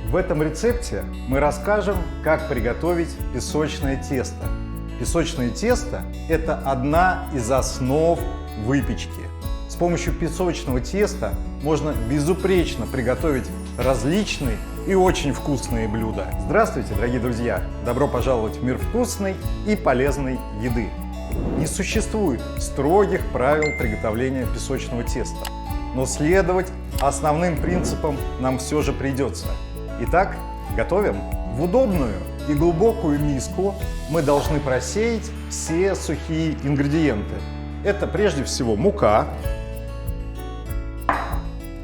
В этом рецепте мы расскажем, как приготовить песочное тесто. Песочное тесто – это одна из основ выпечки. С помощью песочного теста можно безупречно приготовить различные и очень вкусные блюда. Здравствуйте, дорогие друзья! Добро пожаловать в мир вкусной и полезной еды. Не существует строгих правил приготовления песочного теста, но следовать основным принципам нам все же придется. Итак, готовим. В удобную и глубокую миску мы должны просеять все сухие ингредиенты. Это прежде всего мука,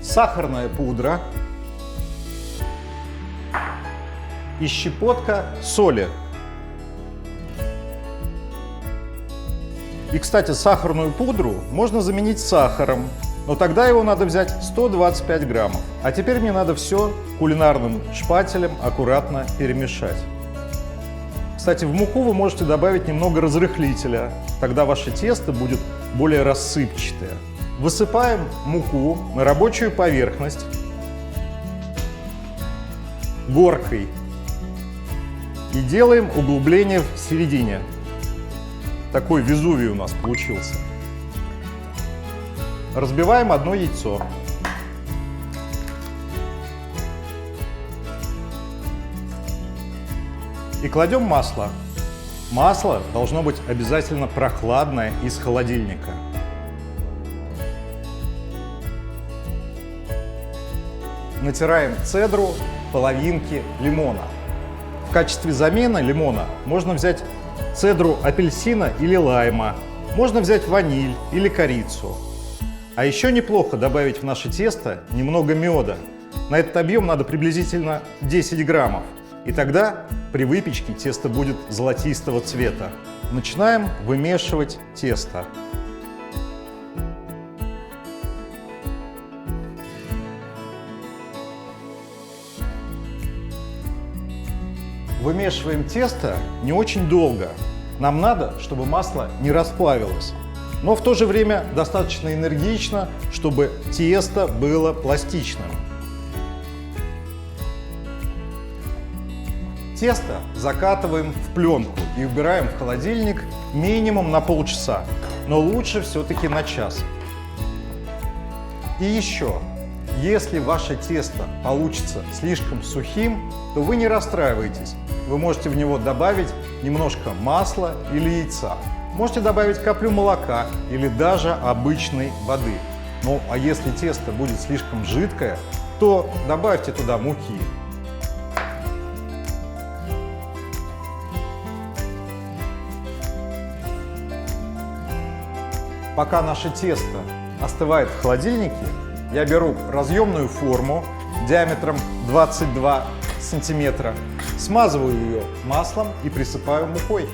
сахарная пудра и щепотка соли. И, кстати, сахарную пудру можно заменить сахаром, но тогда его надо взять 125 граммов. А теперь мне надо все кулинарным шпателем аккуратно перемешать. Кстати, в муку вы можете добавить немного разрыхлителя, тогда ваше тесто будет более рассыпчатое. Высыпаем муку на рабочую поверхность горкой и делаем углубление в середине. Такой Везувий у нас получился. Разбиваем одно яйцо. И кладем масло. Масло должно быть обязательно прохладное из холодильника. Натираем цедру половинки лимона. В качестве замены лимона можно взять цедру апельсина или лайма. Можно взять ваниль или корицу. А еще неплохо добавить в наше тесто немного меда. На этот объем надо приблизительно 10 граммов. И тогда при выпечке тесто будет золотистого цвета. Начинаем вымешивать тесто. Вымешиваем тесто не очень долго. Нам надо, чтобы масло не расплавилось. Но в то же время достаточно энергично, чтобы тесто было пластичным. Тесто закатываем в пленку и убираем в холодильник минимум на полчаса, но лучше все-таки на час. И еще, если ваше тесто получится слишком сухим, то вы не расстраивайтесь. Вы можете в него добавить немножко масла или яйца. Можете добавить каплю молока или даже обычной воды. Ну а если тесто будет слишком жидкое, то добавьте туда муки. Пока наше тесто остывает в холодильнике, я беру разъемную форму диаметром 22 сантиметра, смазываю ее маслом и присыпаю мукой.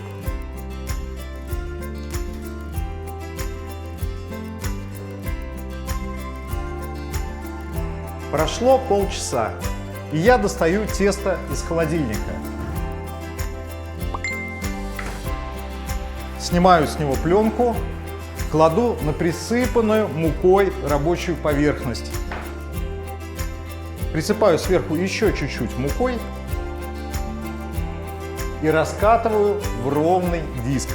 Прошло полчаса, и я достаю тесто из холодильника. Снимаю с него пленку, кладу на присыпанную мукой рабочую поверхность. Присыпаю сверху еще чуть-чуть мукой и раскатываю в ровный диск.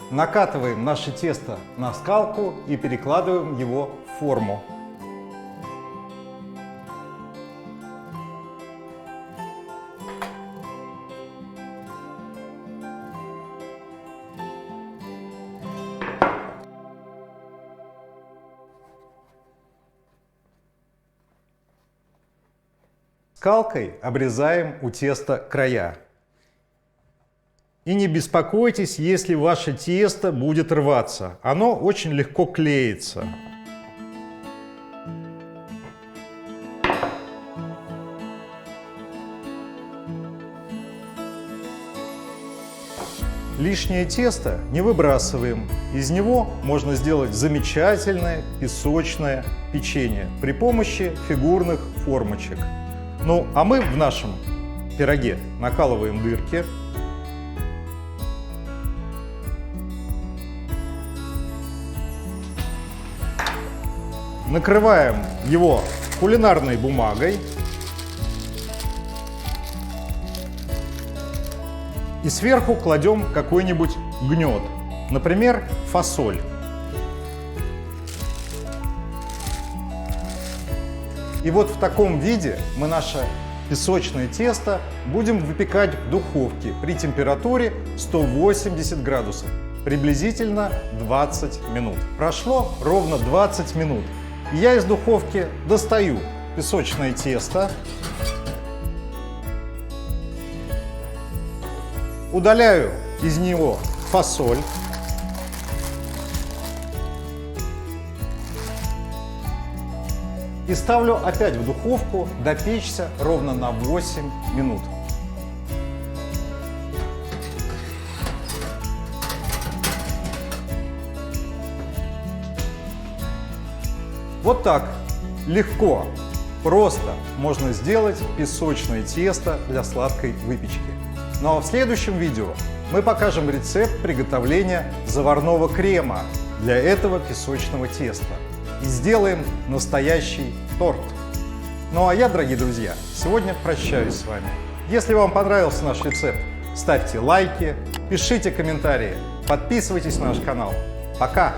Накатываем наше тесто на скалку и перекладываем его в форму. Скалкой обрезаем у теста края. И не беспокойтесь, если ваше тесто будет рваться. Оно очень легко клеится. Лишнее тесто не выбрасываем. Из него можно сделать замечательное песочное печенье при помощи фигурных формочек. Ну, а мы в нашем пироге накалываем дырки. Накрываем его кулинарной бумагой и сверху кладем какой-нибудь гнет, например, фасоль. И вот в таком виде мы наше песочное тесто будем выпекать в духовке при температуре 180 градусов, приблизительно 20 минут. Прошло ровно 20 минут. И я из духовки достаю песочное тесто, удаляю из него фасоль, и ставлю опять в духовку допечься ровно на 8 минут. Вот так легко, просто можно сделать песочное тесто для сладкой выпечки. Ну а в следующем видео мы покажем рецепт приготовления заварного крема для этого песочного теста и сделаем настоящий торт. Ну а я, дорогие друзья, сегодня прощаюсь с вами. Если вам понравился наш рецепт, ставьте лайки, пишите комментарии, подписывайтесь на наш канал. Пока!